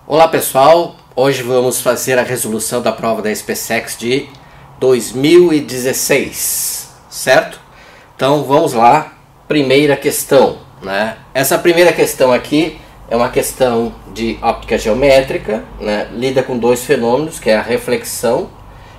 Olá pessoal, hoje vamos fazer a resolução da prova da SpaceX de 2016, certo? Então vamos lá, primeira questão, né? Essa primeira questão aqui é uma questão de óptica geométrica, né? Lida com dois fenômenos, que é a reflexão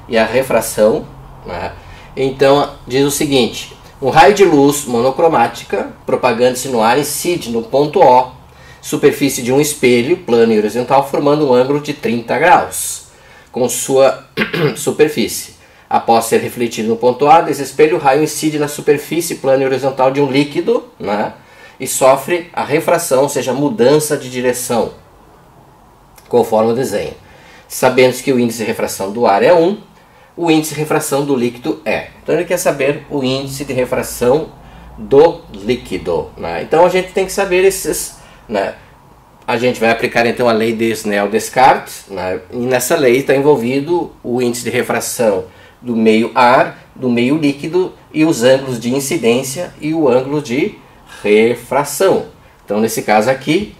e a refração, né? Então diz o seguinte: um raio de luz monocromática propagando-se no ar incide no ponto O, superfície de um espelho plano e horizontal, formando um ângulo de 30 graus com sua superfície. Após ser refletido no ponto A desse espelho, o raio incide na superfície plana e horizontal de um líquido, né, e sofre a refração, ou seja, a mudança de direção, conforme o desenho. Sabendo que o índice de refração do ar é 1, o índice de refração do líquido é. Então ele quer saber o índice de refração do líquido, né? Então a gente tem que saber esses, né? A gente vai aplicar então a lei de Snell-Descartes, né? E nessa lei está envolvido o índice de refração do meio ar, do meio líquido e os ângulos de incidência e o ângulo de refração. Então nesse caso aqui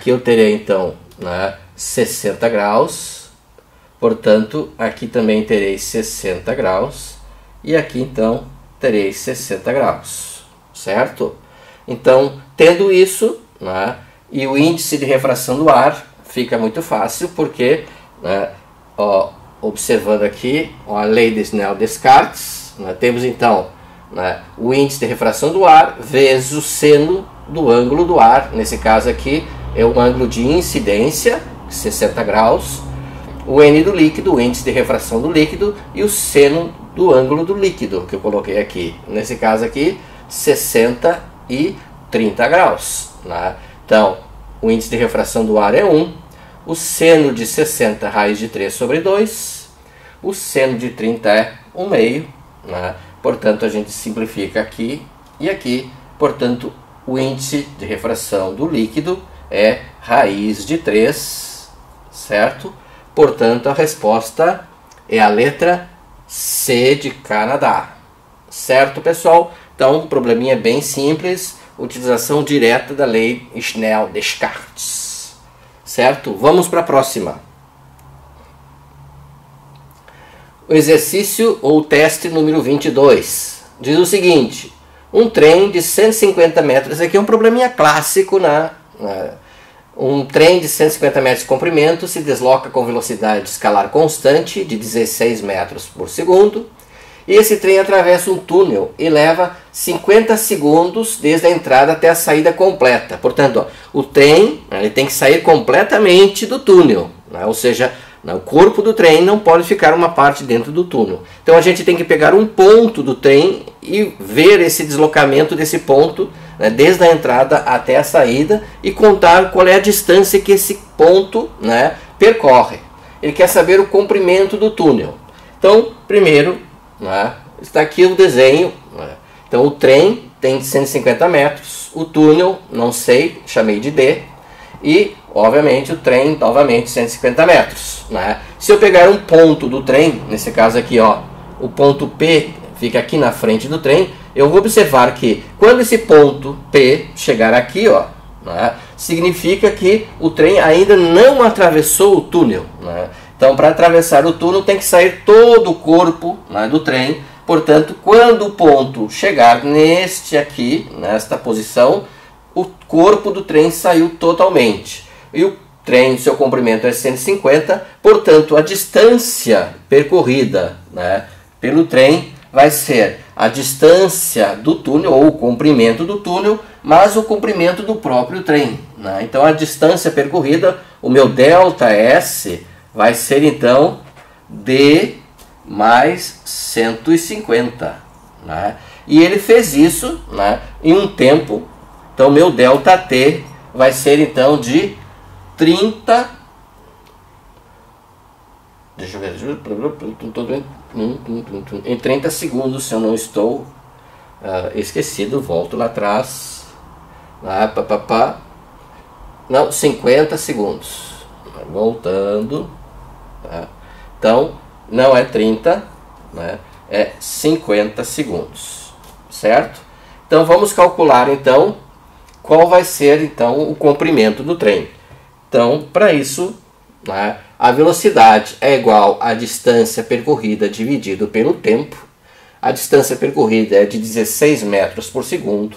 eu terei então, né, 60 graus, portanto aqui também terei 60 graus e aqui então terei 60 graus, certo? Então tendo isso, né, e o índice de refração do ar fica muito fácil, porque, né, observando aqui a lei de Snell-Descartes, né, temos então, né, o índice de refração do ar vezes o seno do ângulo do ar. Nesse caso aqui é o ângulo de incidência, 60 graus, o N do líquido, o índice de refração do líquido, e o seno do ângulo do líquido, que eu coloquei aqui. Nesse caso aqui, 60 e 30 graus, né? Então, o índice de refração do ar é 1, o seno de 60 raiz de 3 sobre 2, o seno de 30 é 1/2, né? Portanto, a gente simplifica aqui e aqui, portanto, o índice de refração do líquido é raiz de 3, certo? Portanto, a resposta é a letra C de Canadá, certo, pessoal? Então, um probleminha bem simples, utilização direta da lei Snell-Descartes, certo? Vamos para a próxima. O exercício ou teste número 22 diz o seguinte: um trem de 150 metros, esse aqui é um probleminha clássico, né? Um trem de 150 metros de comprimento se desloca com velocidade escalar constante de 16 metros por segundo. E esse trem atravessa um túnel e leva 50 segundos desde a entrada até a saída completa. Portanto, o trem, ele tem que sair completamente do túnel, né? Ou seja, o corpo do trem não pode ficar uma parte dentro do túnel. Então a gente tem que pegar um ponto do trem e ver esse deslocamento desse ponto, né, desde a entrada até a saída, e contar qual é a distância que esse ponto, né, percorre. Ele quer saber o comprimento do túnel. Então, primeiro, né, está aqui o desenho, né? Então o trem tem 150 metros, o túnel, não sei, chamei de D, e obviamente o trem novamente 150 metros, né? Se eu pegar um ponto do trem, nesse caso aqui, ó, o ponto P fica aqui na frente do trem, eu vou observar que quando esse ponto P chegar aqui, ó, né, significa que o trem ainda não atravessou o túnel, né? Então, para atravessar o túnel tem que sair todo o corpo, né, do trem. Portanto, quando o ponto chegar neste aqui, nesta posição, o corpo do trem saiu totalmente. E o trem, seu comprimento é 150, portanto, a distância percorrida, né, pelo trem vai ser a distância do túnel, ou o comprimento do túnel, mais o comprimento do próprio trem, né? Então, a distância percorrida, o meu ΔS, vai ser então D mais 150, né? E ele fez isso, né, em um tempo. Então meu ΔT vai ser então de 30. Deixa eu ver. Em 30 segundos, se eu não estou esquecido, volto lá atrás. Não, 50 segundos. Voltando. Tá? Então, não é 30, né? É 50 segundos, certo? Então, vamos calcular, então, qual vai ser, então, o comprimento do trem. Então, para isso, né, a velocidade é igual à distância percorrida dividido pelo tempo. A distância percorrida é de 16 metros por segundo.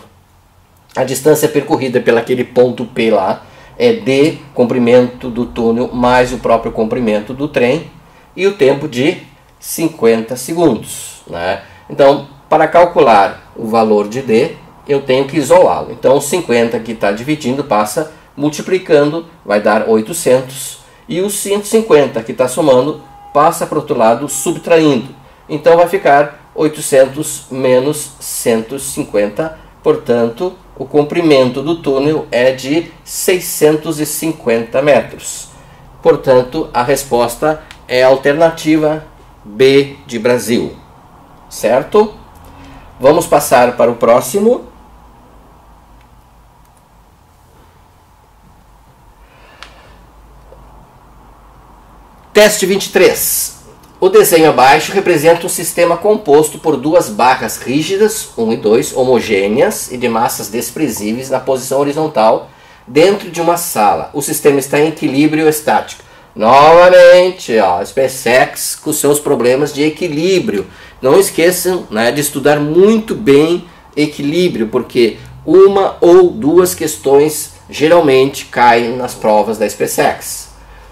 A distância percorrida pelaquele ponto P lá é d, comprimento do túnel, mais o próprio comprimento do trem, e o tempo de 50 segundos. Né? Então, para calcular o valor de d, eu tenho que isolá-lo. Então, 50 que está dividindo passa multiplicando, vai dar 800, e os 150 que está somando passa para o outro lado subtraindo. Então, vai ficar 800 menos 150, portanto, o comprimento do túnel é de 650 metros. Portanto, a resposta é a alternativa B de Brasil. Certo? Vamos passar para o próximo. Teste 23. O desenho abaixo representa um sistema composto por duas barras rígidas, 1 e 2, homogêneas e de massas desprezíveis na posição horizontal, dentro de uma sala. O sistema está em equilíbrio estático. Novamente, ó, SpaceX com seus problemas de equilíbrio. Não esqueçam, né, de estudar muito bem equilíbrio, porque uma ou duas questões geralmente caem nas provas da SpaceX.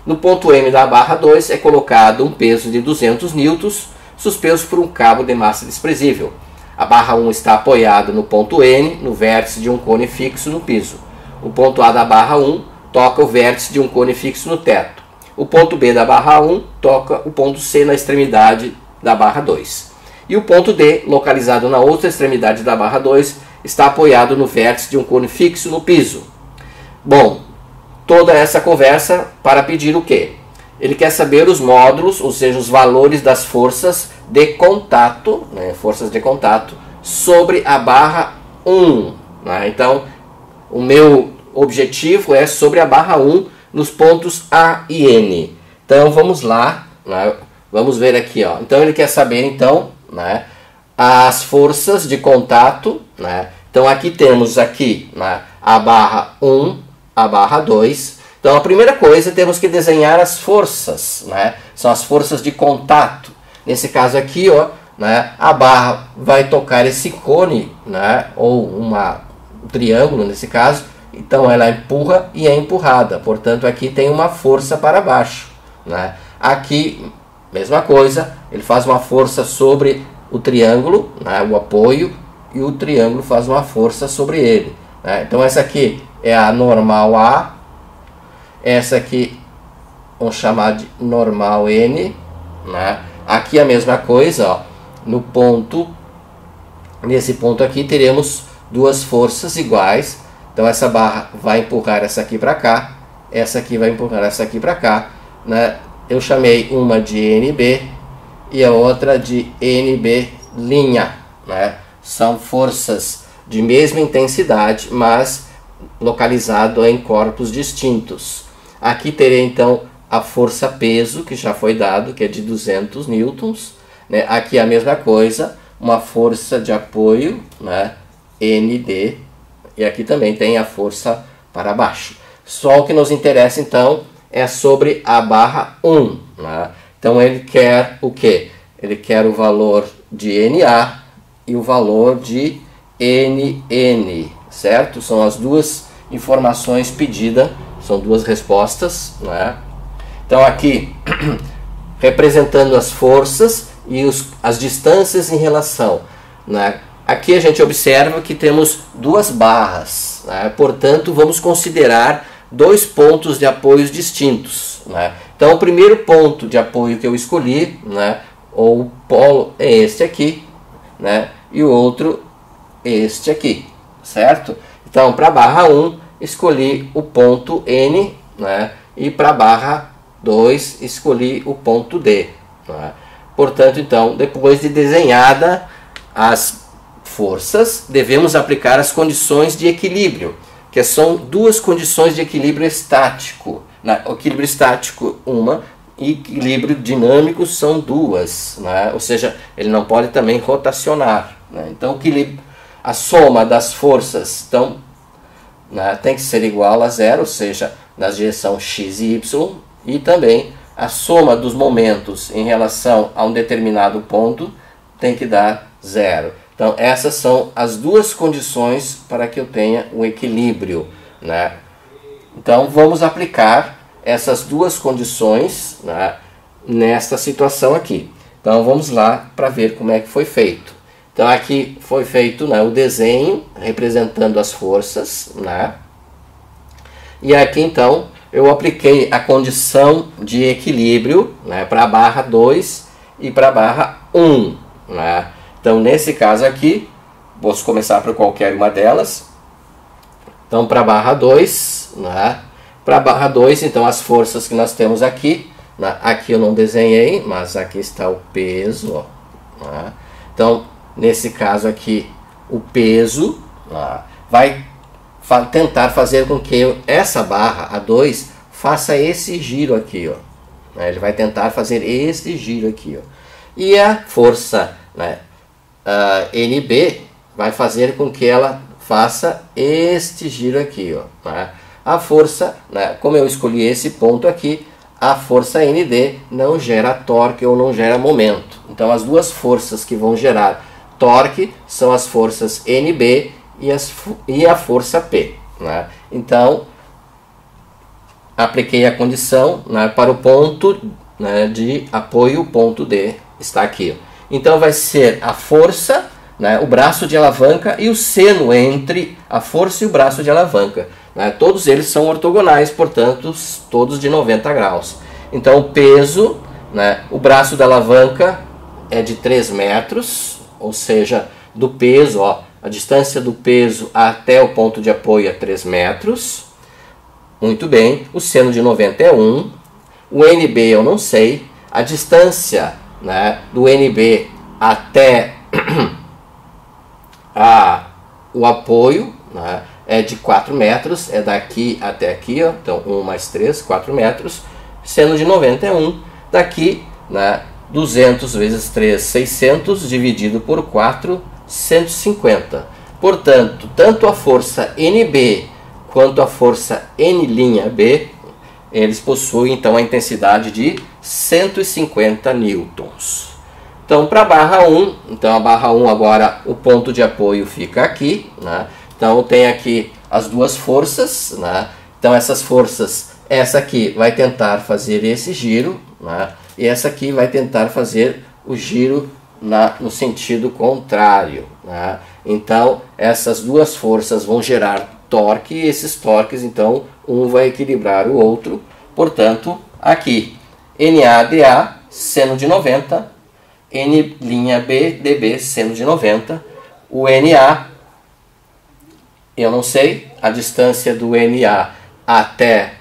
No ponto M da barra 2 é colocado um peso de 200 newtons, suspenso por um cabo de massa desprezível. A barra 1 está apoiada no ponto N, no vértice de um cone fixo no piso. O ponto A da barra 1 toca o vértice de um cone fixo no teto. O ponto B da barra 1 toca o ponto C na extremidade da barra 2. E o ponto D, localizado na outra extremidade da barra 2, está apoiado no vértice de um cone fixo no piso. Bom, toda essa conversa para pedir o quê? Ele quer saber os módulos, ou seja, os valores das forças de contato, né, forças de contato, sobre a barra 1. Né? Então, o meu objetivo é sobre a barra 1 nos pontos A e N. Então, vamos lá, né? Vamos ver aqui. Ó. Então, ele quer saber, então, né, as forças de contato. Né? Então, aqui temos aqui, né, a barra 1, a barra 2. Então, a primeira coisa, temos que desenhar as forças, né? São as forças de contato. Nesse caso aqui, ó, né, a barra vai tocar esse cone, né, ou um triângulo nesse caso. Então, ela empurra e é empurrada. Portanto, aqui tem uma força para baixo. Né? Aqui, mesma coisa, ele faz uma força sobre o triângulo, né, o apoio, e o triângulo faz uma força sobre ele. Né? Então, essa aqui é a normal A, essa aqui vamos chamar de normal N, né? Aqui a mesma coisa, ó, no ponto, nesse ponto aqui teremos duas forças iguais, então essa barra vai empurrar essa aqui para cá, essa aqui vai empurrar essa aqui para cá, né? Eu chamei uma de NB e a outra de NB', né? São forças de mesma intensidade, mas localizado em corpos distintos. Aqui terei então a força peso, que já foi dado, que é de 200 newtons. Né? Aqui a mesma coisa, uma força de apoio, né? ND, e aqui também tem a força para baixo. Só o que nos interessa então é sobre a barra 1. Né? Então ele quer o que? Ele quer o valor de NA e o valor de NN. Certo? São as duas informações pedidas, são duas respostas, né? Então aqui, representando as forças e as distâncias em relação, né? Aqui a gente observa que temos duas barras, né? Portanto, vamos considerar dois pontos de apoios distintos, né? Então, o primeiro ponto de apoio que eu escolhi, né, ou o polo, é este aqui, né? E o outro, este aqui, certo? Então, para a barra 1, escolhi o ponto N, né? E para a barra 2, escolhi o ponto D. Né? Portanto, então, depois de desenhada as forças, devemos aplicar as condições de equilíbrio, que são duas condições de equilíbrio estático. Né? O equilíbrio estático, uma, e equilíbrio dinâmico são duas. Né? Ou seja, ele não pode também rotacionar. Né? Então, o equilíbrio, a soma das forças então, né, tem que ser igual a zero, ou seja, na direção x e y, e também a soma dos momentos em relação a um determinado ponto tem que dar 0. Então essas são as duas condições para que eu tenha um equilíbrio, né? Então vamos aplicar essas duas condições, né, nesta situação aqui. Então vamos lá para ver como é que foi feito. Então aqui foi feito, né, o desenho representando as forças, né? E aqui então eu apliquei a condição de equilíbrio, né, para a barra 2 e para a barra 1, né? Então nesse caso aqui, posso começar por qualquer uma delas. Então para a barra 2, né? Para a barra 2, então as forças que nós temos aqui, né? Aqui eu não desenhei, mas aqui está o peso, ó, né? Então nesse caso aqui o peso, né, vai tentar fazer com que essa barra, a 2, faça esse giro aqui, ó, né? Ele vai tentar fazer esse giro aqui, ó. E a força, né, NB vai fazer com que ela faça este giro aqui, ó, né? A força, né, como eu escolhi esse ponto aqui, a força ND não gera torque ou não gera momento. Então as duas forças que vão gerar torque são as forças NB e a força P, né? Então apliquei a condição, né, para o ponto, né, de apoio, ponto D está aqui, ó. Então vai ser a força, né, o braço de alavanca e o seno entre a força e o braço de alavanca, né? Todos eles são ortogonais, portanto todos de 90 graus. Então o peso, né, o braço da alavanca é de 3 metros, ou seja, do peso, ó, a distância do peso até o ponto de apoio é 3 metros. Muito bem, o seno de 90 é 1, o NB eu não sei, a distância, né, do NB até o apoio, né, é de 4 metros, é daqui até aqui, ó, então 1 mais 3, 4 metros, seno de 90 é 1, daqui, né, 200 vezes 3, 600, dividido por 4, 150. Portanto, tanto a força NB quanto a força N'B, eles possuem então a intensidade de 150 newtons. Então para a barra 1, então a barra 1 agora o ponto de apoio fica aqui, né? Então tem aqui as duas forças, né? Então essas forças, essa aqui vai tentar fazer esse giro, né? E essa aqui vai tentar fazer o giro no sentido contrário, né? Então essas duas forças vão gerar torque e esses torques, então um vai equilibrar o outro. Portanto aqui NADA seno de 90, N'B dB seno de 90, o NA eu não sei, a distância do NA até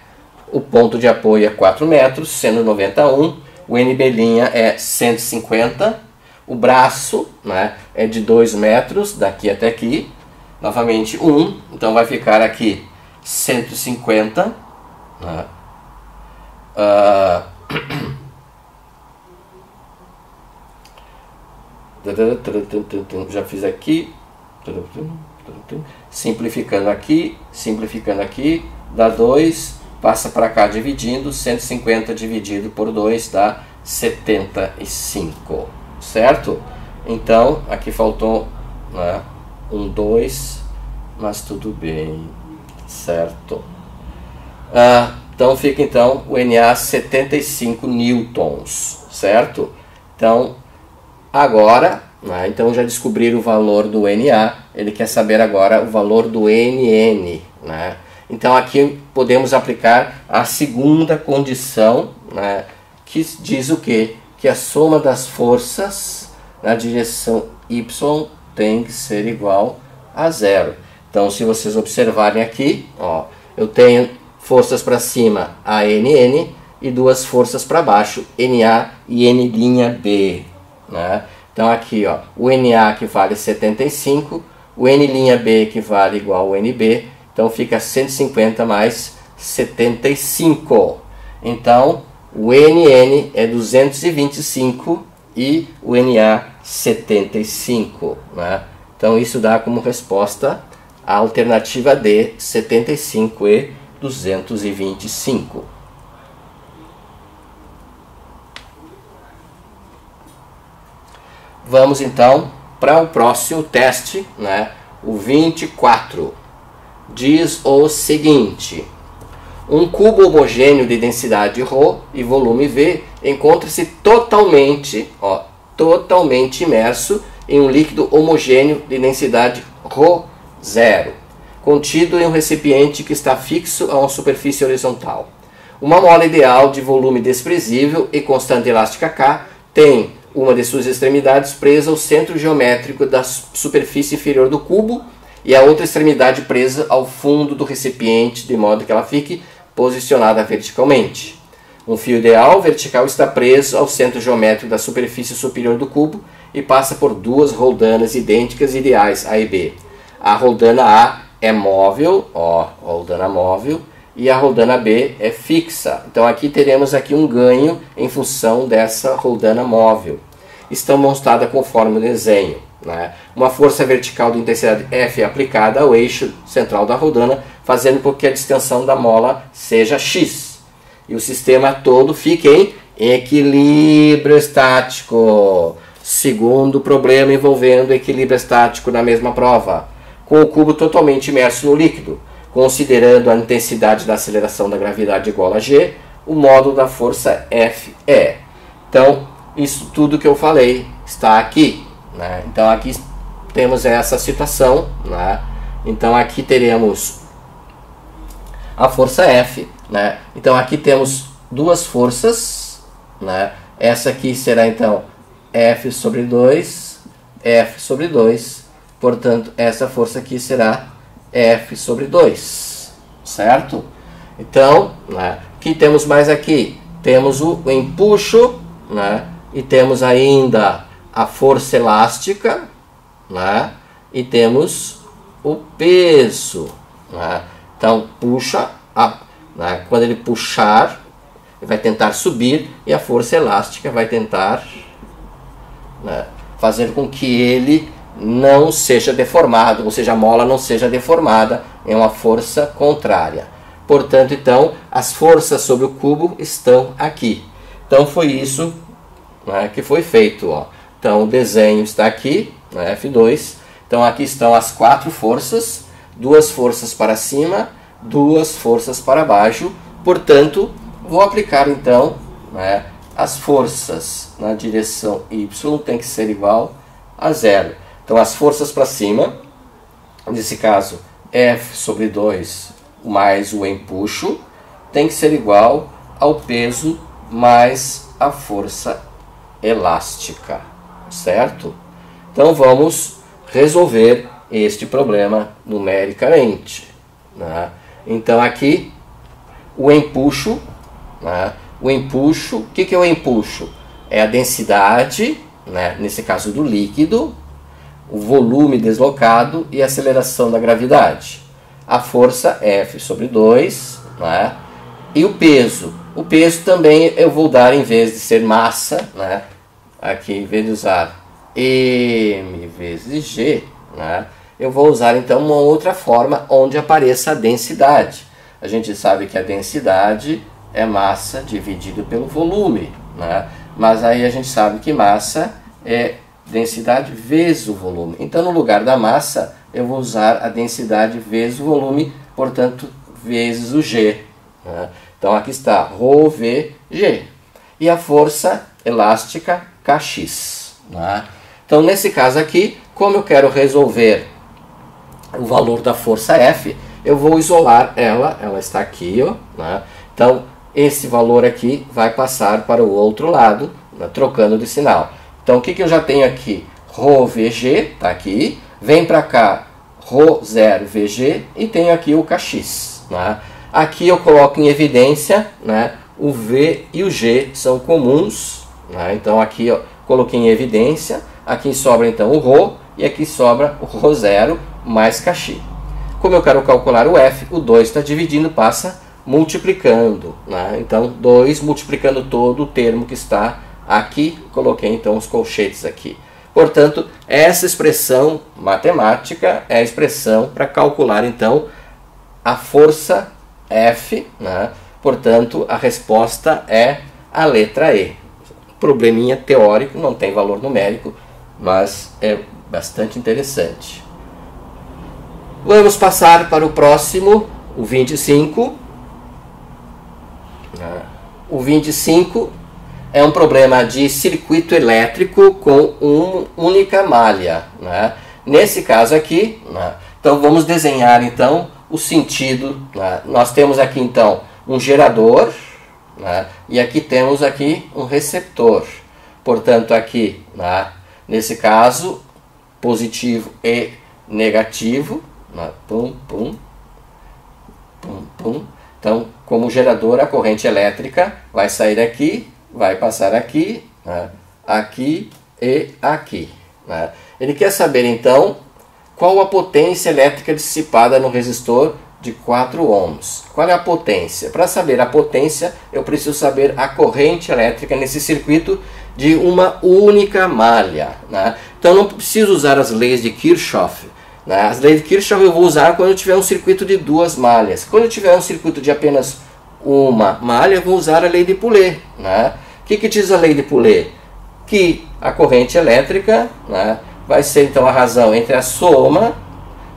o ponto de apoio é 4 metros, seno 91, o NB' é 150, o braço, né, é de 2 metros, daqui até aqui, novamente 1, então vai ficar aqui 150, né? Já fiz aqui, simplificando aqui, dá 2, passa para cá dividindo, 150 dividido por 2 dá 75, certo? Então aqui faltou, né, 2, mas tudo bem, certo? Então fica então o NA 75 newtons, certo? Então agora, né, então já descobriram o valor do NA, ele quer saber agora o valor do NN, né? Então aqui podemos aplicar a segunda condição, né, que diz o quê? Que a soma das forças na direção Y tem que ser igual a 0. Então se vocês observarem aqui, ó, eu tenho forças para cima, ANN, e duas forças para baixo, NA e N'B, né? Então aqui, ó, o NA que vale 75, o N'B que vale igual ao NB, então fica 150 mais 75. Então o NN é 225 e o NA 75, né? Então isso dá como resposta a alternativa D, 75 e 225. vamos então para o próximo teste, né? O 24. Diz o seguinte: um cubo homogêneo de densidade ρ e volume V encontra-se totalmente imerso em um líquido homogêneo de densidade ρ0, contido em um recipiente que está fixo a uma superfície horizontal. Uma mola ideal de volume desprezível e constante elástica K tem uma de suas extremidades presa ao centro geométrico da superfície inferior do cubo e a outra extremidade presa ao fundo do recipiente, de modo que ela fique posicionada verticalmente. Um fio ideal vertical está preso ao centro geométrico da superfície superior do cubo e passa por duas roldanas idênticas ideais, A e B. A roldana A é móvel, roldana móvel, e a roldana B é fixa. Então aqui teremos aqui um ganho em função dessa roldana móvel. Estão mostradas conforme o desenho, né? Uma força vertical de intensidade F é aplicada ao eixo central da roldana, fazendo com que a distensão da mola seja X. E o sistema todo fica em equilíbrio estático. Segundo problema envolvendo equilíbrio estático na mesma prova. Com o cubo totalmente imerso no líquido, considerando a intensidade da aceleração da gravidade igual a G, o módulo da força F é. Então, isso tudo que eu falei está aqui, né? Então, aqui temos essa situação, né? Então, aqui teremos a força F, né? Então, aqui temos duas forças, né? Essa aqui será, então, F sobre 2, F sobre 2. Portanto, essa força aqui será F sobre 2, certo? Então, né, o que temos mais aqui? Temos o empuxo, né, e temos ainda a força elástica, né, e temos o peso. Né? Então, puxa, né, quando ele puxar, ele vai tentar subir e a força elástica vai tentar, né, fazer com que ele não seja deformado, ou seja, a mola não seja deformada, é uma força contrária. Portanto, então, as forças sobre o cubo estão aqui. Então, foi isso, né, que foi feito. Então, o desenho está aqui, né, F2. Então, aqui estão as quatro forças, duas forças para cima, duas forças para baixo. Portanto, vou aplicar, então, né, as forças na direção Y tem que ser igual a 0. Então, as forças para cima, nesse caso, F sobre 2 mais o empuxo, tem que ser igual ao peso mais a força elástica, certo? Então, vamos resolver este problema numericamente, né? Então, aqui, o empuxo, né? O empuxo, o que é o empuxo? É a densidade, né, nesse caso do líquido, o volume deslocado e a aceleração da gravidade. A força F sobre 2, né? E o peso. O peso também eu vou dar, em vez de ser massa, né, aqui em vez de usar M vezes G, né, eu vou usar então uma outra forma onde apareça a densidade. A gente sabe que a densidade é massa dividido pelo volume, né? Mas aí a gente sabe que massa é densidade vezes o volume. Então, no lugar da massa, eu vou usar a densidade vezes o volume, portanto, vezes o G. Né? Então, aqui está ρVG. E a força elástica Kx. Né? Então, nesse caso aqui, como eu quero resolver o valor da força F, eu vou isolar ela está aqui, ó, né? Então, esse valor aqui vai passar para o outro lado, né, trocando de sinal. Então, o que eu já tenho aqui? ρVG, está aqui, vem para cá ρ0VG e tenho aqui o Kx. Né? Aqui eu coloco em evidência, né, o V e o G são comuns. Né? Então, aqui eu coloquei em evidência, aqui sobra então o ρ e aqui sobra o ρ0 mais Kx. Como eu quero calcular o F, o 2 está dividindo, passa multiplicando. Né? Então, 2 multiplicando todo o termo que está aqui, coloquei então os colchetes aqui. Portanto, essa expressão matemática é a expressão para calcular então a força F, né? Portanto, a resposta é a letra E. Probleminha teórico, não tem valor numérico, mas é bastante interessante. Vamos passar para o próximo, o 25. O 25 é um problema de circuito elétrico com uma única malha, né? Nesse caso aqui, né? Então vamos desenhar então o sentido, né? Nós temos aqui então um gerador, né? E aqui temos aqui um receptor. Portanto aqui, né? Nesse caso, positivo e negativo, né? Pum, pum, pum, pum. Então, como gerador, a corrente elétrica vai sair daqui, vai passar aqui, né? Aqui e aqui, né? Ele quer saber então qual a potência elétrica dissipada no resistor de 4 ohms. Qual é a potência? Para saber a potência, eu preciso saber a corrente elétrica nesse circuito de uma única malha, né? Então não preciso usar as leis de Kirchhoff, né? As leis de Kirchhoff eu vou usar quando eu tiver um circuito de 2 malhas. Quando eu tiver um circuito de apenas uma malha, eu vou usar a lei de Poulet, né? O que diz a lei de Poulet? Que a corrente elétrica, né, vai ser então a razão entre a soma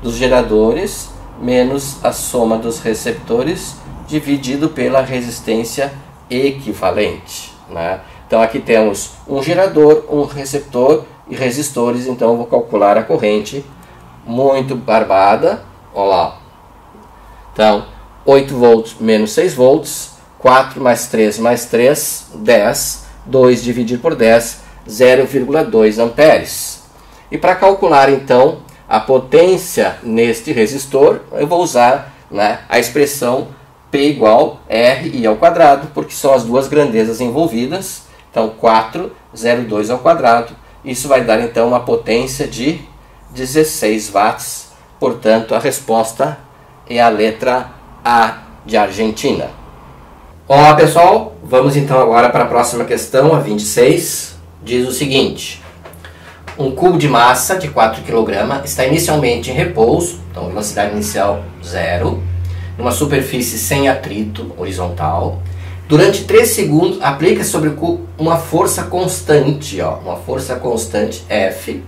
dos geradores menos a soma dos receptores dividido pela resistência equivalente, né? Então aqui temos um gerador, um receptor e resistores, então eu vou calcular a corrente muito barbada, olha lá. Então 8 volts menos 6 volts, 4 mais 3 mais 3, 10, 2 dividido por 10, 0,2 amperes. E para calcular então a potência neste resistor, eu vou usar, né, a expressão P igual RI ao quadrado, porque são as duas grandezas envolvidas. Então 4, 0,2 ao quadrado, isso vai dar então uma potência de 16 watts. Portanto, a resposta é a letra A de Argentina. Olá pessoal, vamos então agora para a próxima questão, a 26. Diz o seguinte: um cubo de massa de 4 kg está inicialmente em repouso, então velocidade inicial 0, numa superfície sem atrito, horizontal. Durante 3 segundos, aplica sobre o cubo uma força constante, uma força constante F,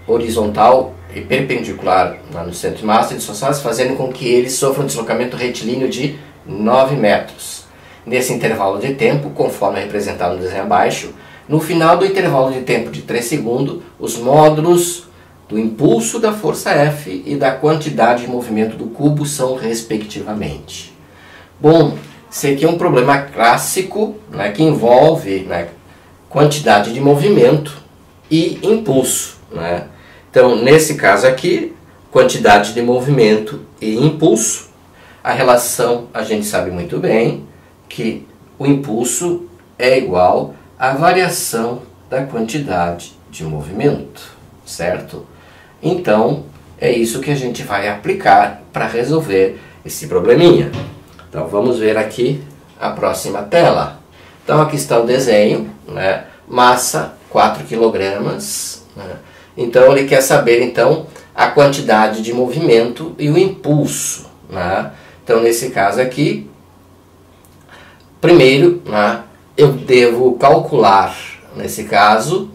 horizontal e perpendicular lá no centro de massa de suas faces, fazendo com que ele sofra um deslocamento retilíneo de 9 metros. Nesse intervalo de tempo, conforme é representado no desenho abaixo, no final do intervalo de tempo de 3 segundos, os módulos do impulso da força F e da quantidade de movimento do cubo são respectivamente. Bom, esse aqui é um problema clássico, né, que envolve, né, quantidade de movimento e impulso, né? Então, nesse caso aqui, quantidade de movimento e impulso, a relação a gente sabe muito bem que o impulso é igual à variação da quantidade de movimento, certo? Então, é isso que a gente vai aplicar para resolver esse probleminha. Então, vamos ver aqui a próxima tela. Então, aqui está o desenho, né? Massa 4 kg, né? Então, ele quer saber então a quantidade de movimento e o impulso, né? Então, nesse caso aqui, primeiro, né, eu devo calcular, nesse caso,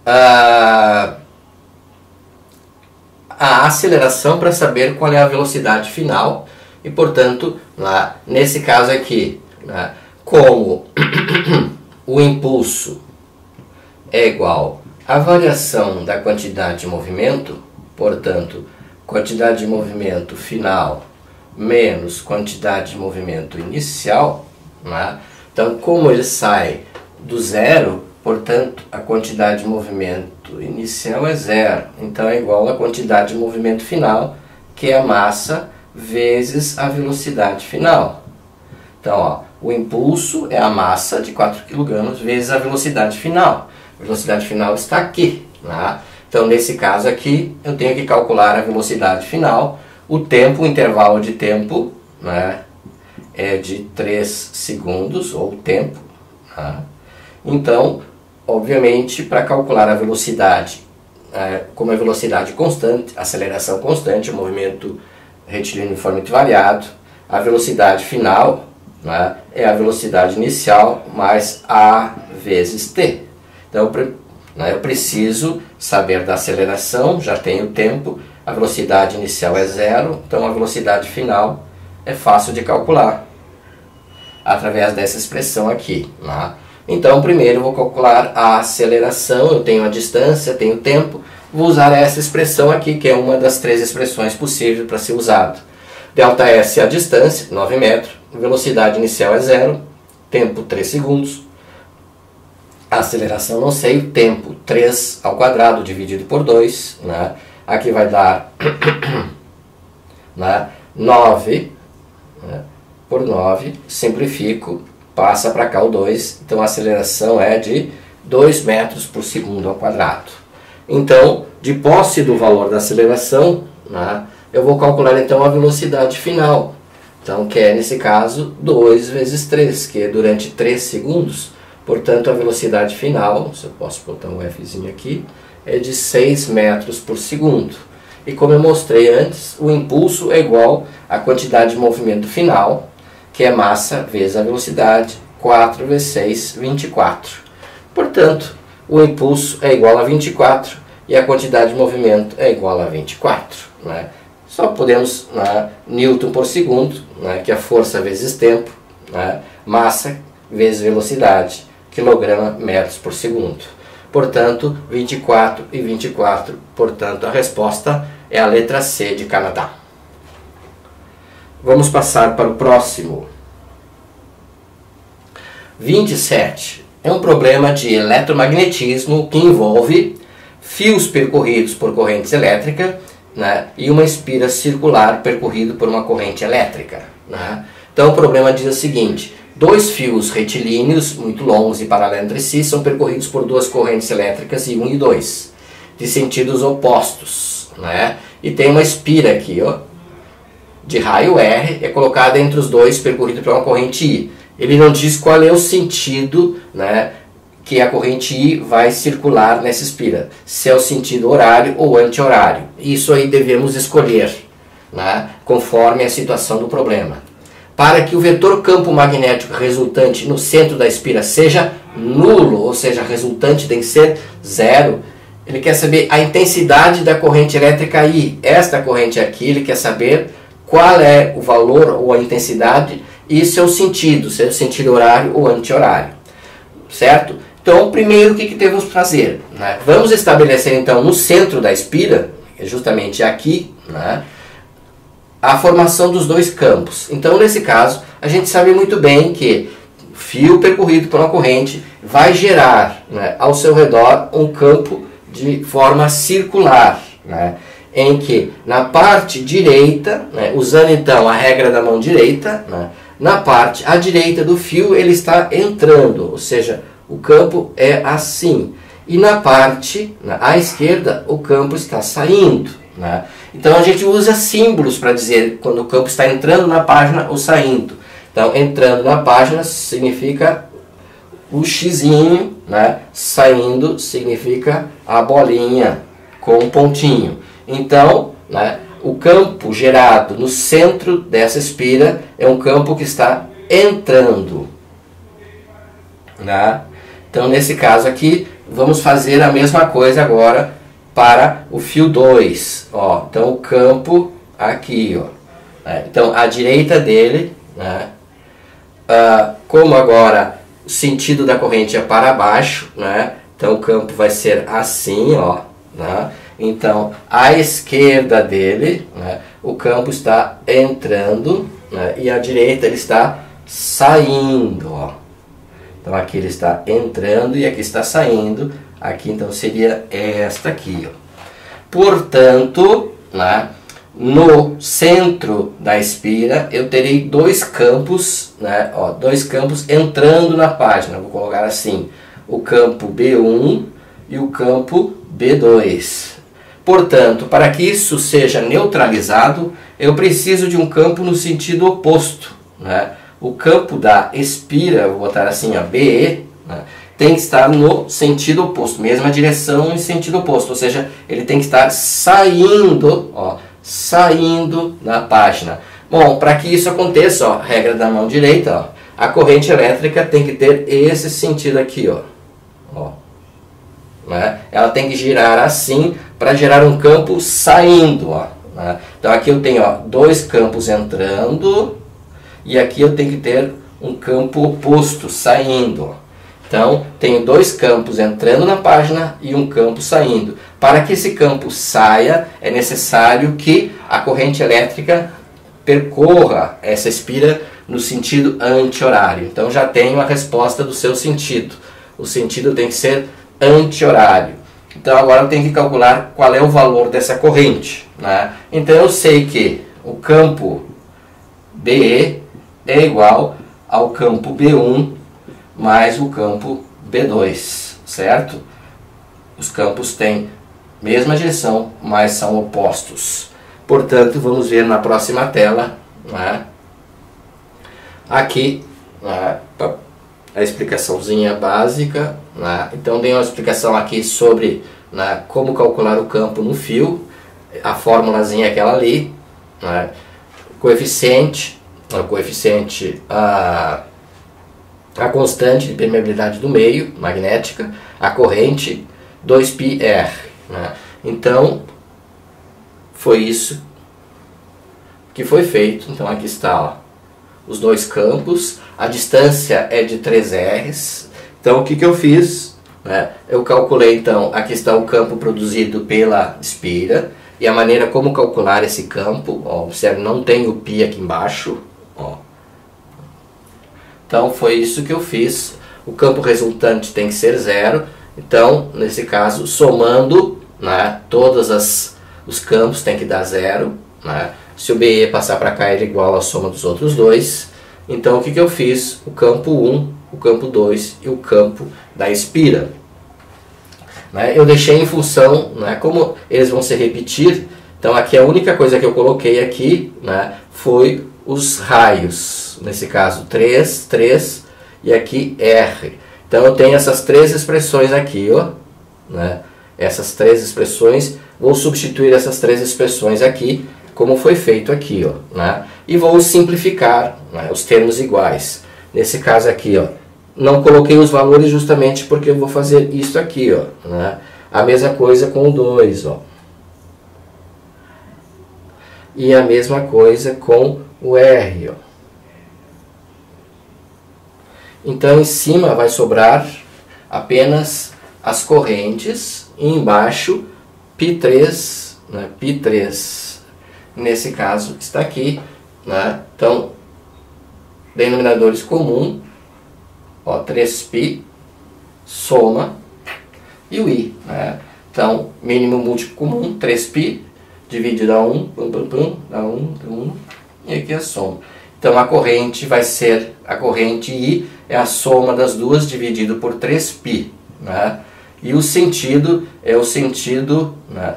a aceleração para saber qual é a velocidade final. E, portanto, lá, nesse caso aqui, né, como o impulso é igual à variação da quantidade de movimento, portanto, quantidade de movimento final menos quantidade de movimento inicial, né? Então, como ele sai do zero, portanto, a quantidade de movimento inicial é zero. Então, é igual à quantidade de movimento final, que é a massa vezes a velocidade final. Então, ó, o impulso é a massa de 4 kg vezes a velocidade final. A velocidade final está aqui, né? Então, nesse caso aqui, eu tenho que calcular a velocidade final. O tempo, o intervalo de tempo, né, é de 3 segundos, ou tempo, né? Então, obviamente, para calcular a velocidade, como é velocidade constante, aceleração constante, o movimento retilíneo uniformemente variado, a velocidade final, né, é a velocidade inicial mais A vezes T. Então, né, eu preciso saber da aceleração, já tenho tempo, a velocidade inicial é 0, então a velocidade final é fácil de calcular através dessa expressão aqui, né? Então, primeiro eu vou calcular a aceleração, eu tenho a distância, tenho tempo, vou usar essa expressão aqui, que é uma das 3 expressões possíveis para ser usado. Δs é a distância, 9 metros, velocidade inicial é 0, tempo 3 segundos, a aceleração não sei, o tempo 3 ao quadrado dividido por 2, né? Aqui vai dar né, 9, né, por 9, simplifico, passa para cá o 2, então a aceleração é de 2 metros por segundo ao quadrado. Então, de posse do valor da aceleração, né, eu vou calcular então a velocidade final. Então, que é nesse caso 2 vezes 3, que é durante 3 segundos. Portanto, a velocidade final, se eu posso botar um Fzinho aqui, é de 6 metros por segundo. E como eu mostrei antes, o impulso é igual à quantidade de movimento final, que é massa vezes a velocidade, 4 vezes 6, 24. Portanto, o impulso é igual a 24 e a quantidade de movimento é igual a 24. Né? Só podemos, né, Newton por segundo, né, que é força vezes tempo, né, massa vezes velocidade, quilograma metros por segundo. Portanto, 24 e 24, portanto, a resposta é a letra C de Canadá. Vamos passar para o próximo. 27. É um problema de eletromagnetismo que envolve fios percorridos por correntes elétricas, né, e uma espira circular percorrido por uma corrente elétrica. Né? Então o problema diz o seguinte: 2 fios retilíneos muito longos e paralelos entre si são percorridos por 2 correntes elétricas, I1 e 2, de sentidos opostos. Né? E tem uma espira aqui, ó, de raio R, é colocada entre os dois, percorrido por uma corrente I. Ele não diz qual é o sentido, né, que a corrente I vai circular nessa espira, se é o sentido horário ou anti-horário. Isso aí devemos escolher, né, conforme a situação do problema. Para que o vetor campo magnético resultante no centro da espira seja nulo, ou seja, resultante tem que ser 0, ele quer saber a intensidade da corrente elétrica I. Esta corrente aqui, ele quer saber qual é o valor ou a intensidade e seu sentido, se é o sentido horário ou anti-horário. Certo? Então, primeiro, o que temos que fazer? Né? Vamos estabelecer, então, no centro da espira, justamente aqui, né, a formação dos 2 campos. Então, nesse caso, a gente sabe muito bem que fio percorrido por uma corrente vai gerar, né, ao seu redor um campo de forma circular, né, em que na parte direita, né, usando então a regra da mão direita, né, na parte à direita do fio ele está entrando, ou seja, o campo é assim. E na parte à esquerda o campo está saindo. Né? Então a gente usa símbolos para dizer quando o campo está entrando na página ou saindo. Então entrando na página significa o xizinho, né? Saindo significa a bolinha com um pontinho. Então, né, o campo gerado no centro dessa espira é um campo que está entrando. Né? Então, nesse caso aqui, vamos fazer a mesma coisa agora para o fio 2. Ó, então, o campo aqui. Ó, né? Então, à direita dele, né, como agora o sentido da corrente é para baixo, né, então o campo vai ser assim, ó, né? Então, à esquerda dele, né, o campo está entrando, né, e à direita ele está saindo. Ó. Então, aqui ele está entrando e aqui está saindo. Aqui, então, seria esta aqui. Ó. Portanto, né, no centro da espira, eu terei 2 campos, né, ó, 2 campos entrando na página. Vou colocar assim, o campo B1 e o campo B2. Portanto, para que isso seja neutralizado, eu preciso de um campo no sentido oposto. Né? O campo da espira, vou botar assim, a BE, né, tem que estar no sentido oposto, mesma direção e sentido oposto. Ou seja, ele tem que estar saindo, ó, saindo da página. Bom, para que isso aconteça, ó, regra da mão direita, ó, a corrente elétrica tem que ter esse sentido aqui. Ó. né, ela tem que girar assim para gerar um campo saindo, ó, né? Então aqui eu tenho, ó, dois campos entrando e aqui eu tenho que ter um campo oposto saindo, ó. Então tenho dois campos entrando na página e um campo saindo. Para que esse campo saia é necessário que a corrente elétrica percorra essa espira no sentido anti-horário. Então já tenho a resposta do seu sentido. O sentido tem que ser anti-horário. Então agora eu tenho que calcular qual é o valor dessa corrente, né? Então eu sei que o campo BE é igual ao campo B1 mais o campo B2, certo? Os campos têm mesma direção, mas são opostos. Portanto, vamos ver na próxima tela, né? Aqui, né, a explicaçãozinha básica, né? Então tem uma explicação aqui sobre, né, como calcular o campo no fio, a formulazinha é aquela ali, né? A constante de permeabilidade do meio, magnética, a corrente 2πr, né? Então foi isso que foi feito. Então aqui está, ó, os dois campos, a distância é de 3r. Então o que eu fiz, né? Eu calculei, então aqui está o campo produzido pela espira e a maneira como calcular esse campo, ó, observe, não tem o π aqui embaixo, ó. Então foi isso que eu fiz. O campo resultante tem que ser zero. Então nesse caso, somando, né, os campos tem que dar zero, né? Se o BE passar para cá, ele é igual à soma dos outros dois. Então o que eu fiz? O campo 1, o campo 2 e o campo da espira, né? Eu deixei em função, né, como eles vão se repetir. Então aqui a única coisa que eu coloquei aqui, né, foi os raios. Nesse caso 3, 3 e aqui R. Então eu tenho essas três expressões aqui, ó, né? Essas três expressões, vou substituir essas três expressões aqui, como foi feito aqui, ó, né? E vou simplificar, né, os termos iguais. Nesse caso aqui, ó, não coloquei os valores justamente porque eu vou fazer isso aqui, ó, né? A mesma coisa com o 2, ó. E a mesma coisa com o R, ó. Então em cima vai sobrar apenas as correntes e embaixo π3, né, π3 nesse caso está aqui, né? Então denominadores comum, ó, 3π, soma e o i, né? Então mínimo múltiplo comum, 3π dividido a 1, dá 1, e aqui a soma. Então a corrente vai ser, a corrente I é a soma das duas dividido por 3π, né? E o sentido é o sentido, né,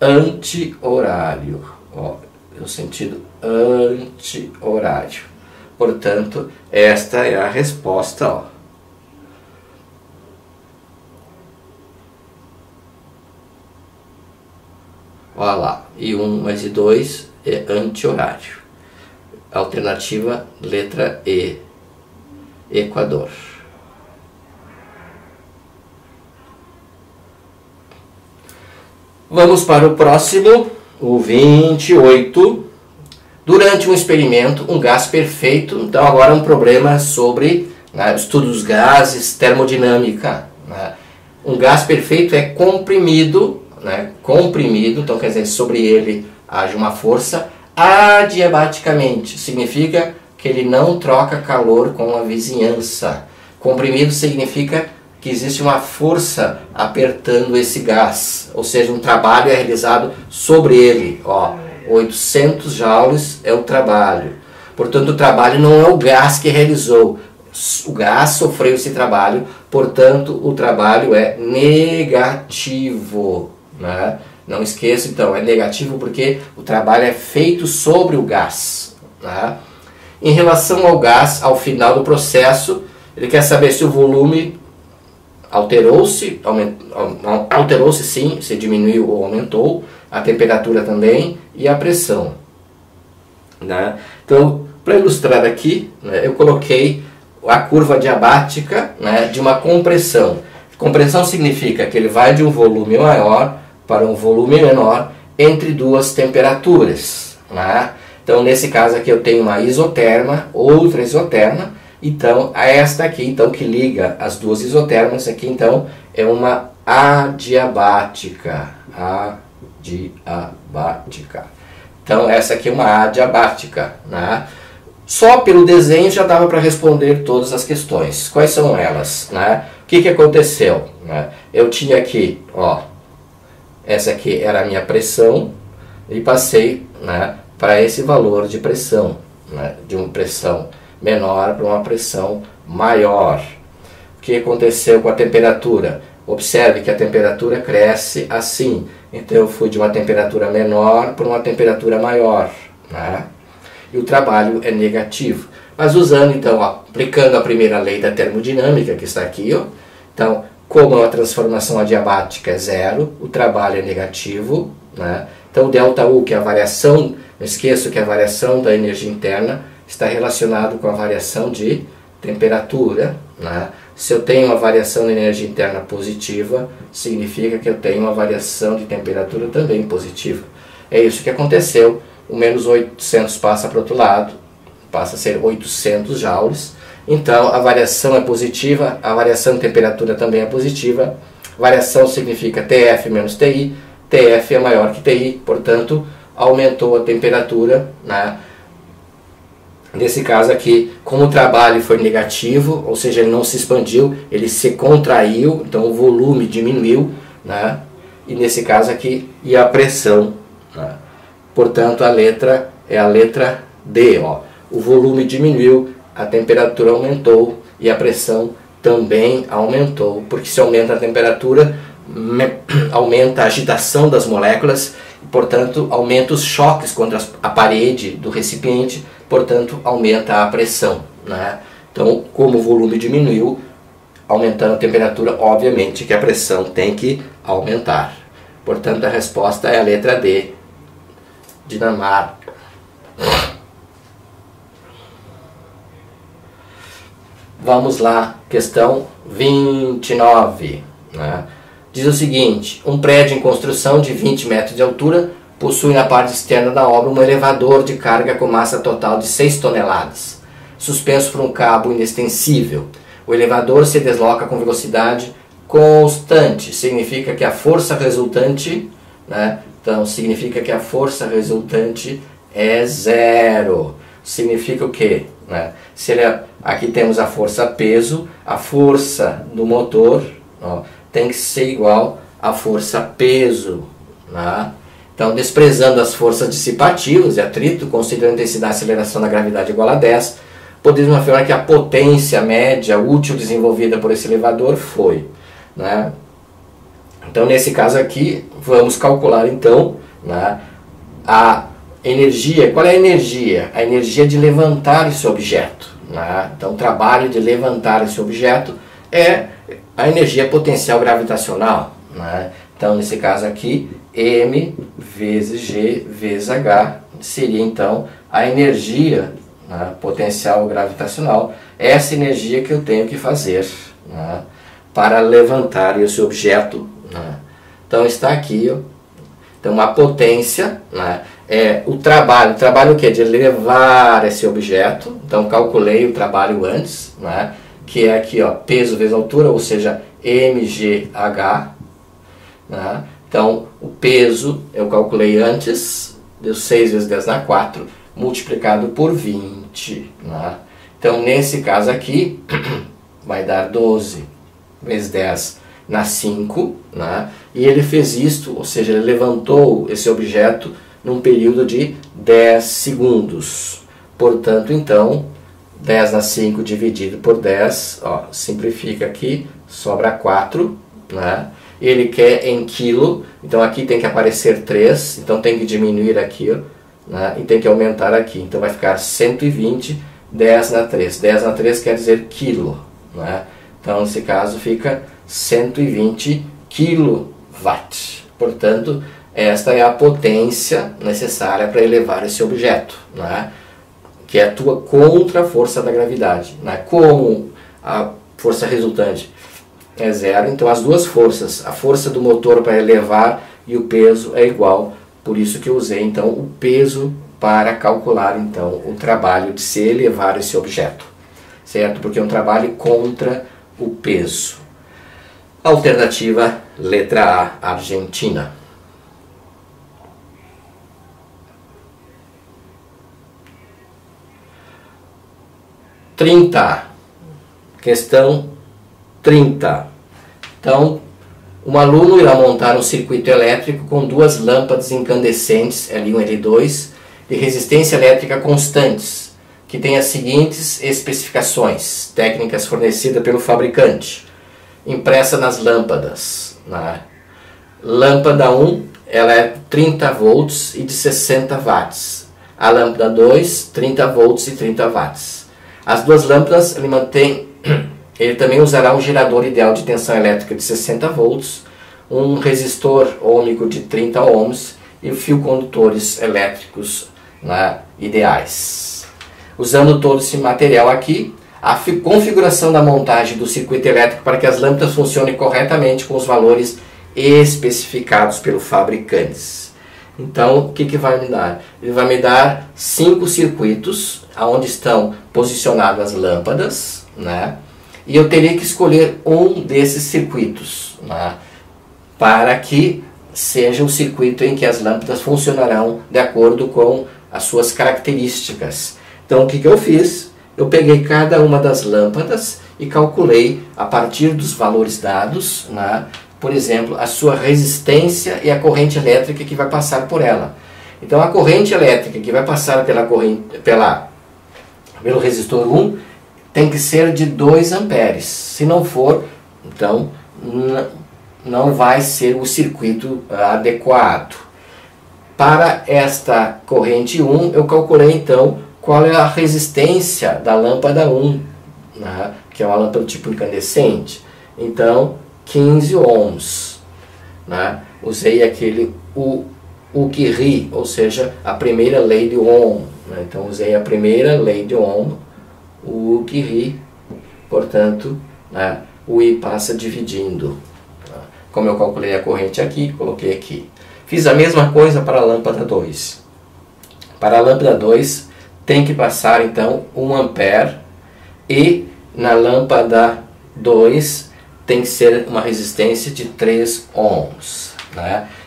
anti-horário, ó, é o sentido anti-horário. Portanto, esta é a resposta, ó. Olha lá, I1 mais I2 é anti-horário. Alternativa letra E, Equador. Vamos para o próximo, o 28. Durante um experimento, um gás perfeito. Então agora um problema sobre, né, estudo dos gases, termodinâmica, né? Um gás perfeito é comprimido, né, comprimido, então quer dizer, sobre ele age uma força adiabaticamente, significa que ele não troca calor com a vizinhança. Comprimido significa que existe uma força apertando esse gás, ou seja, um trabalho é realizado sobre ele, ó, 800 joules é o trabalho. Portanto, o trabalho não é o gás que realizou, o gás sofreu esse trabalho, portanto, o trabalho é negativo, né? Não esqueça, então, é negativo porque o trabalho é feito sobre o gás, né? Em relação ao gás, ao final do processo, ele quer saber se o volume alterou-se, alterou-se sim, se diminuiu ou aumentou, a temperatura também e a pressão, né? Então, para ilustrar aqui, né, eu coloquei a curva diabática, né, de uma compressão. Compressão significa que ele vai de um volume maior para um volume menor entre duas temperaturas, né? Então, nesse caso aqui eu tenho uma isoterma, outra isoterma. Então, esta aqui, então, que liga as duas isotermas aqui, então, é uma adiabática. Adiabática. Então, essa aqui é uma adiabática, né? Só pelo desenho já dava para responder todas as questões. Quais são elas, né? O que aconteceu, né? Eu tinha aqui, ó, essa aqui era a minha pressão e passei, né, para esse valor de pressão, né, de uma pressão menor para uma pressão maior. O que aconteceu com a temperatura? Observe que a temperatura cresce assim. Então eu fui de uma temperatura menor para uma temperatura maior, né? E o trabalho é negativo. Mas usando então, aplicando a primeira lei da termodinâmica que está aqui, ó, então como a transformação adiabática é zero, o trabalho é negativo, né? Então o ΔU, que é a variação, não esqueço que a variação da energia interna está relacionado com a variação de temperatura, né? Se eu tenho uma variação de energia interna positiva, significa que eu tenho uma variação de temperatura também positiva. É isso que aconteceu. O menos 800 passa para o outro lado, passa a ser 800 joules. Então a variação é positiva, a variação de temperatura também é positiva. Variação significa TF menos TI, TF é maior que TI, portanto aumentou a temperatura, né? Nesse caso aqui, como o trabalho foi negativo, ou seja, ele não se expandiu, ele se contraiu, então o volume diminuiu, né? E nesse caso aqui, e a pressão, né? Portanto, a letra é a letra D, ó. O volume diminuiu, a temperatura aumentou e a pressão também aumentou, porque se aumenta a temperatura, aumenta a agitação das moléculas, e, portanto, aumenta os choques contra a parede do recipiente, portanto, aumenta a pressão, né? Então, como o volume diminuiu, aumentando a temperatura, obviamente que a pressão tem que aumentar. Portanto, a resposta é a letra D, Dinamarca. Vamos lá, questão 29, né? Diz o seguinte: um prédio em construção de 20 metros de altura possui na parte externa da obra um elevador de carga com massa total de 6 toneladas, suspenso por um cabo inextensível. O elevador se desloca com velocidade constante, significa que a força resultante, né? Então, significa que a força resultante é zero. Significa o quê? Né? Aqui temos a força peso, a força do motor, ó, tem que ser igual à força peso, né? Então, desprezando as forças dissipativas e atrito, considerando a intensidade e aceleração da gravidade igual a 10, podemos afirmar que a potência média útil desenvolvida por esse elevador foi, né? Então, nesse caso aqui, vamos calcular então, né, a energia. Qual é a energia? A energia de levantar esse objeto, né? Então, o trabalho de levantar esse objeto é a energia potencial gravitacional, né? Então, nesse caso aqui, M vezes G vezes H seria então a energia, né, potencial gravitacional. Essa energia que eu tenho que fazer, né, para levantar esse objeto, né? Então está aqui, ó. Então a potência, né, é o trabalho. O trabalho o quê? De levar esse objeto. Então calculei o trabalho antes, né, que é aqui, ó, peso vezes altura, ou seja, mgh, né? Então o peso eu calculei antes, deu 6 vezes 10 na 4, multiplicado por 20, né? Então nesse caso aqui vai dar 12 vezes 10 na 5, né? E ele fez isto, ou seja, ele levantou esse objeto num período de 10 segundos. Portanto, então, 10 na 5 dividido por 10, ó, simplifica aqui, sobra 4, né? Ele quer em quilo, então aqui tem que aparecer 3, então tem que diminuir aqui, ó, né? E tem que aumentar aqui. Então vai ficar 120, 10 na 3. 10 na 3 quer dizer quilo, né? Então, nesse caso, fica 120 kW. Portanto, esta é a potência necessária para elevar esse objeto, né? Que atua contra a força da gravidade, né? Como a força resultante é zero, então as duas forças, a força do motor para elevar e o peso é igual, por isso que eu usei então o peso para calcular então o trabalho de se elevar esse objeto, certo? Porque é um trabalho contra o peso. Alternativa letra A, Argentina. Questão 30. Então, um aluno irá montar um circuito elétrico com duas lâmpadas incandescentes, L1 e L2, de resistência elétrica constantes, que tem as seguintes especificações técnicas fornecidas pelo fabricante, impressa nas lâmpadas. Lâmpada 1, ela é 30 volts e de 60 watts. A lâmpada 2, 30 volts e 30 watts. As duas lâmpadas, ele também usará um gerador ideal de tensão elétrica de 60 volts, um resistor ômico de 30 ohms e fio condutores elétricos ideais. Usando todo esse material aqui, a configuração da montagem do circuito elétrico para que as lâmpadas funcionem corretamente com os valores especificados pelo fabricante. Então, o que vai me dar? Ele vai me dar 5 circuitos, onde estão posicionadas as lâmpadas, e eu teria que escolher um desses circuitos, para que seja o circuito em que as lâmpadas funcionarão de acordo com as suas características. Então, o que eu fiz? Eu peguei cada uma das lâmpadas e calculei, a partir dos valores dados, por exemplo, a sua resistência e a corrente elétrica que vai passar por ela. Então, a corrente elétrica que vai passar pelo resistor 1 tem que ser de 2 amperes. Se não for, então não vai ser o circuito adequado. Para esta corrente 1, eu calculei então qual é a resistência da lâmpada 1, que é uma lâmpada tipo incandescente. Então, 15 ohms. Usei aquele Curie, ou seja, a primeira lei de Ohm. Então, usei a primeira lei de Ohm, o Curie, portanto, o I passa dividindo. Como eu calculei a corrente aqui, coloquei aqui. Fiz a mesma coisa para a lâmpada 2. Para a lâmpada 2, tem que passar então 1 ampere, e na lâmpada 2 tem que ser uma resistência de 3 ohms.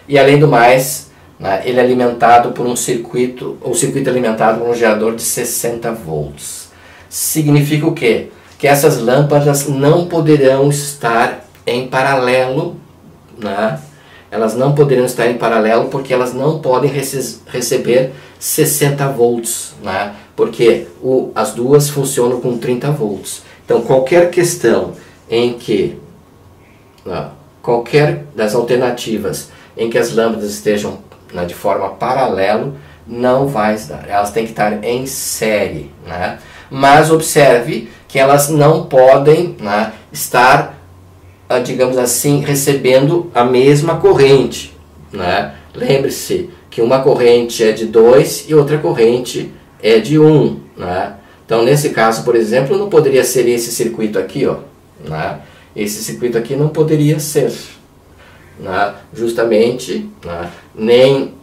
E além do mais, ele é alimentado por um circuito, o circuito é alimentado por um gerador de 60 volts. Significa o quê? Que essas lâmpadas não poderão estar em paralelo, elas não poderão estar em paralelo porque elas não podem receber 60 volts, porque as duas funcionam com 30 volts. Então, qualquer questão em que, qualquer das alternativas em que as lâmpadas estejam de forma paralela, não vai dar. Elas têm que estar em série. Mas observe que elas não podem estar, digamos assim, recebendo a mesma corrente. Lembre-se que uma corrente é de 2 e outra corrente é de 1. Então, nesse caso, por exemplo, não poderia ser esse circuito aqui, ó. Esse circuito aqui não poderia ser. Justamente, nem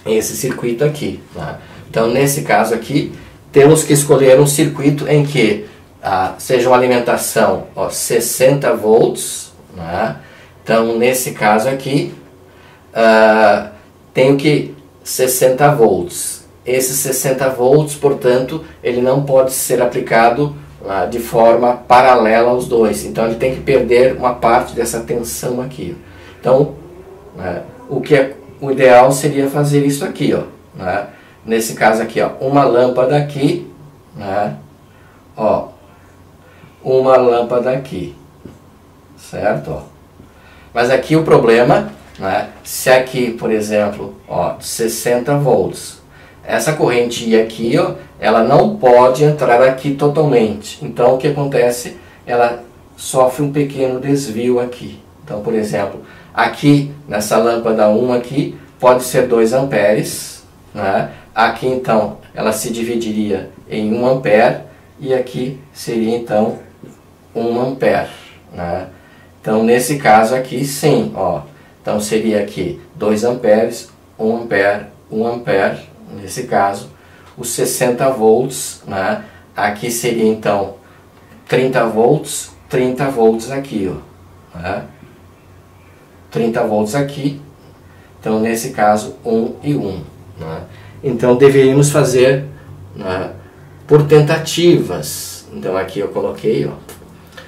esse circuito aqui. Então, nesse caso aqui, temos que escolher um circuito em que seja uma alimentação 60 volts. Então, nesse caso aqui, tenho que 60 volts. Esses 60 volts, portanto, ele não pode ser aplicado de forma paralela aos dois. Então, ele tem que perder uma parte dessa tensão aqui. Então, o ideal seria fazer isso aqui, ó. Nesse caso aqui, ó, uma lâmpada aqui, uma lâmpada aqui, certo? Ó. Mas aqui o problema, se aqui, por exemplo, 60 volts, essa corrente I aqui, ó, ela não pode entrar aqui totalmente. Então, o que acontece? Ela sofre um pequeno desvio aqui. Então, por exemplo, aqui, nessa lâmpada 1 aqui, pode ser 2 amperes, Aqui, então, ela se dividiria em 1 ampere, e aqui seria, então, 1 ampere, né? Então nesse caso aqui sim, ó, então seria aqui 2 amperes, 1 ampere, 1 ampere, nesse caso, os 60 volts, né? Aqui seria então 30 volts aqui, ó, né? 30 volts aqui, então nesse caso 1 e 1, né? Então deveríamos fazer, né, por tentativas. Então aqui eu coloquei, ó,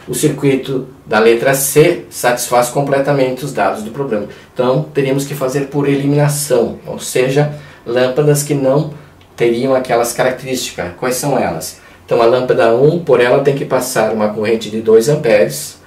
o circuito da letra C satisfaz completamente os dados do problema. Então teríamos que fazer por eliminação, ou seja, lâmpadas que não teriam aquelas características. Quais são elas? Então a lâmpada 1, por ela tem que passar uma corrente de 2 amperes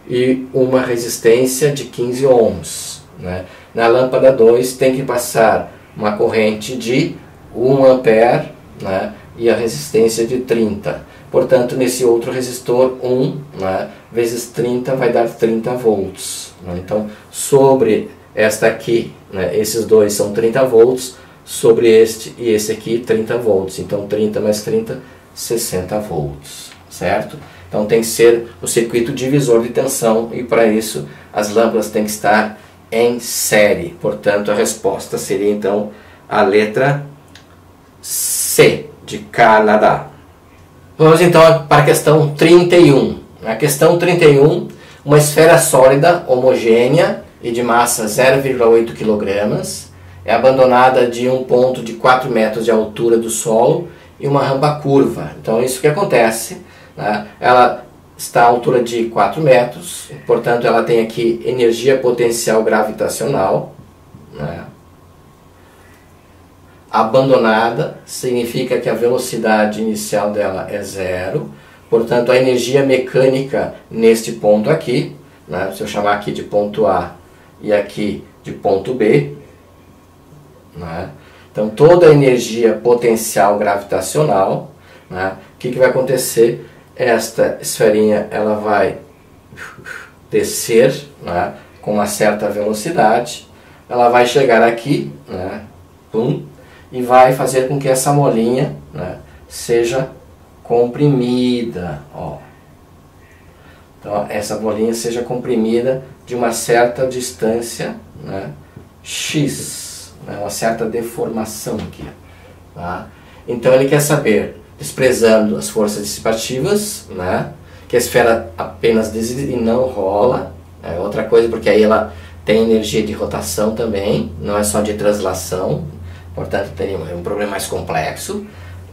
e uma resistência de 15 ohms, né? Na lâmpada 2 tem que passar uma corrente de 1 ampere, né, e a resistência de 30. Portanto, nesse outro resistor, 1, né, vezes 30 vai dar 30 volts. Né? Então, sobre esta aqui, né, esses dois são 30 volts, sobre este e esse aqui, 30 volts. Então, 30 mais 30, 60 volts, certo? Então, tem que ser o circuito divisor de tensão e, para isso, as lâmpadas têm que estar em série. Portanto, a resposta seria, então, a letra C, de Canadá. Vamos então para a questão 31. A questão 31, uma esfera sólida, homogênea e de massa 0,8 kg, é abandonada de um ponto de 4 metros de altura do solo e uma rampa curva. Então isso que acontece, né? Ela está à altura de 4 metros, portanto ela tem aqui energia potencial gravitacional, né? Abandonada significa que a velocidade inicial dela é 0, portanto a energia mecânica neste ponto aqui, né, se eu chamar aqui de ponto A e aqui de ponto B, né, então toda a energia potencial gravitacional, né, o que vai acontecer? Esta esferinha ela vai descer, né, com uma certa velocidade, ela vai chegar aqui, né, e vai fazer com que essa molinha, né, seja comprimida, ó. Então essa bolinha seja comprimida de uma certa distância, né, x, né, uma certa deformação aqui, tá? Então ele quer saber, desprezando as forças dissipativas, né, que a esfera apenas desliza e não rola, é outra coisa, porque aí ela tem energia de rotação também, não é só de translação. Portanto, tem um problema mais complexo.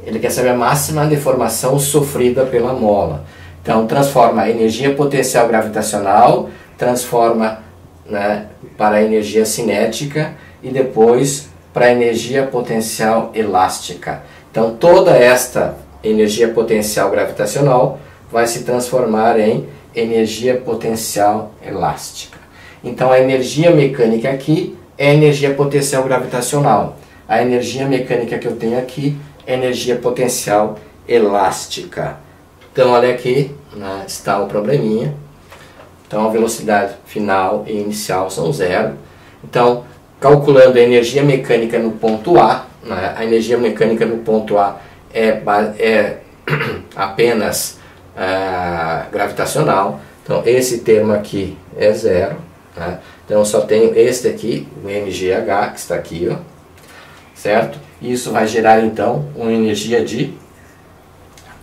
Ele quer saber a máxima deformação sofrida pela mola. Então, transforma a energia potencial gravitacional, transforma, né, para a energia cinética e depois para a energia potencial elástica. Então, toda esta energia potencial gravitacional vai se transformar em energia potencial elástica. Então, a energia mecânica aqui é a energia potencial gravitacional. A energia mecânica que eu tenho aqui é energia potencial elástica. Então, olha aqui, né, está o probleminha. Então, a velocidade final e inicial são 0. Então, calculando a energia mecânica no ponto A, né, a energia mecânica no ponto A é apenas gravitacional. Então, esse termo aqui é 0. Né? Então, eu só tenho este aqui, o mgh, que está aqui, ó. Certo? Isso vai gerar então uma energia de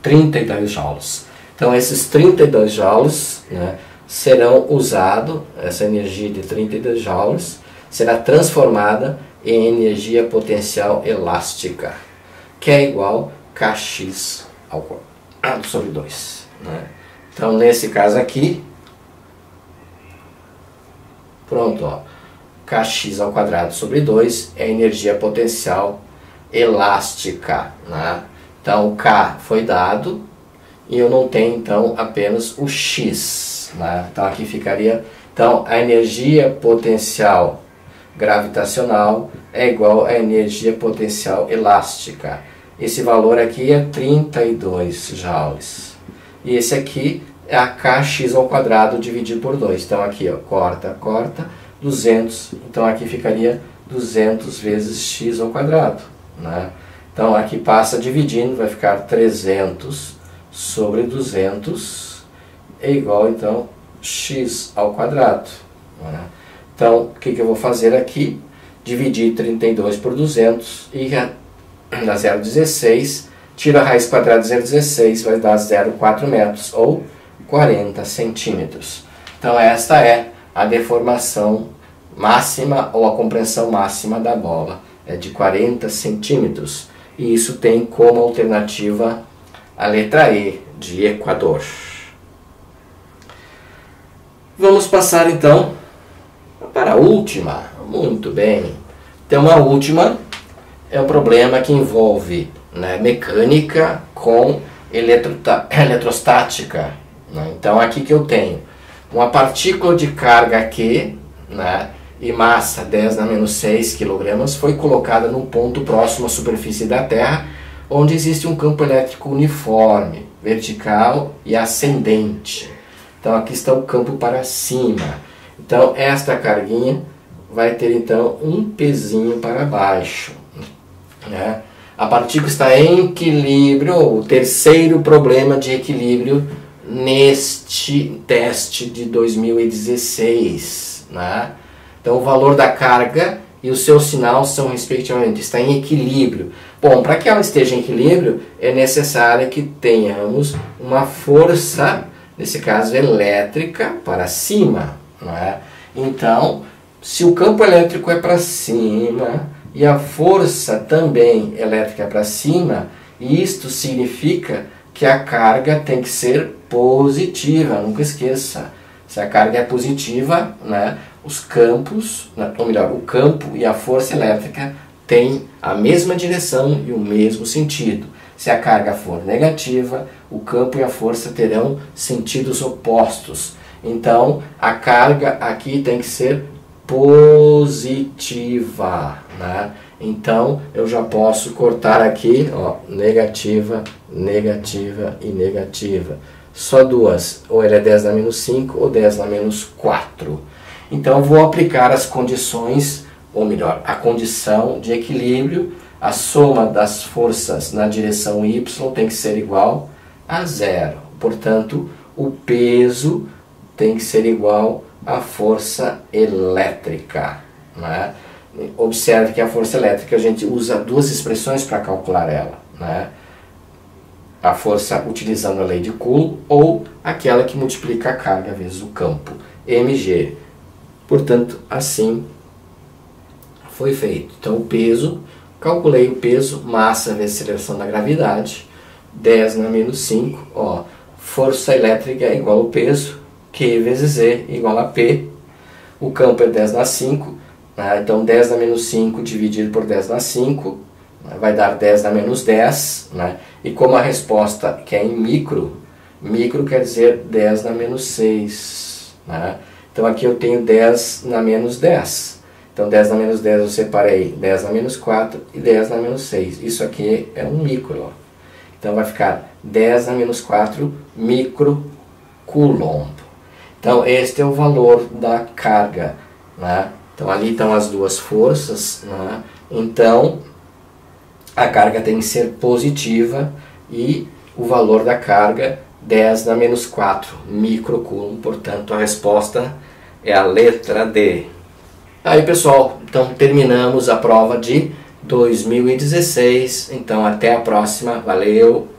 32 joules. Então esses 32 joules, né, serão usados, essa energia de 32 joules será transformada em energia potencial elástica, que é igual kx ao quadrado sobre 2. Né? Então nesse caso aqui, pronto, ó. Kx ao quadrado sobre 2 é energia potencial elástica, né? Então o K foi dado e eu não tenho então apenas o X, né? Então aqui ficaria, então a energia potencial gravitacional é igual à energia potencial elástica. Esse valor aqui é 32 joules e esse aqui é a Kx ao quadrado dividido por 2. Então aqui, ó, corta, 200, então aqui ficaria 200 vezes x ao quadrado, né? Então aqui passa dividindo, vai ficar 300 sobre 200 é igual, então, x ao quadrado. Né? Então, o que eu vou fazer aqui? Dividir 32 por 200 e dá 0,16. Tiro a raiz quadrada de 0,16, vai dar 0,4 metros, ou 40 centímetros. Então, esta é a deformação máxima, ou a compreensão máxima da bola. É de 40 centímetros. E isso tem como alternativa a letra E, de Equador. Vamos passar, então, para a última. Muito bem. Então, a última é um problema que envolve, né, mecânica com eletrostática. Né? Então, aqui que eu tenho uma partícula de carga Q, né, e massa 10 na menos 6 kg foi colocada num ponto próximo à superfície da Terra, onde existe um campo elétrico uniforme, vertical e ascendente. Então, aqui está o campo para cima. Então, esta carguinha vai ter, então, um pezinho para baixo. Né? A partícula está em equilíbrio, o terceiro problema de equilíbrio neste teste de 2016. Né? Então, o valor da carga e o seu sinal são, respectivamente, está em equilíbrio. Bom, para que ela esteja em equilíbrio, é necessário que tenhamos uma força, nesse caso elétrica, para cima. Não é? Então, se o campo elétrico é para cima e a força também elétrica é para cima, isto significa que a carga tem que ser positiva, nunca esqueça. Se a carga é positiva, né, os campos, ou melhor, o campo e a força elétrica têm a mesma direção e o mesmo sentido. Se a carga for negativa, o campo e a força terão sentidos opostos. Então, a carga aqui tem que ser positiva. Né? Então, eu já posso cortar aqui, ó, negativa, negativa e negativa. Só duas, ou ele é 10 na menos 5 ou 10 na menos 4. Então, vou aplicar as condições, ou melhor, a condição de equilíbrio. A soma das forças na direção y tem que ser igual a zero. Portanto, o peso tem que ser igual à força elétrica. Né? Observe que a força elétrica a gente usa duas expressões para calcular ela. Né? A força utilizando a lei de Coulomb ou aquela que multiplica a carga vezes o campo, mg. Portanto, assim foi feito. Então, o peso, calculei o peso, massa vezes aceleração da gravidade, 10 na menos 5, ó, força elétrica é igual ao peso, Q vezes E igual a P, o campo é 10 na 5, né? Então 10 na menos 5 dividido por 10 na 5, né? Vai dar 10 na menos 10, né? E como a resposta que é em micro quer dizer 10 na menos 6, né? Então aqui eu tenho 10 na menos 10. Então 10 na menos 10 eu separei 10 na menos 4 e 10 na menos 6. Isso aqui é um micro. Ó. Então vai ficar 10 na menos 4 microcoulomb. Então este é o valor da carga. Né? Então ali estão as duas forças. Né? Então a carga tem que ser positiva e o valor da carga 10 na menos 4 microcoulomb. Portanto a resposta é a letra D. Aí pessoal, então terminamos a prova de 2016, então até a próxima, valeu!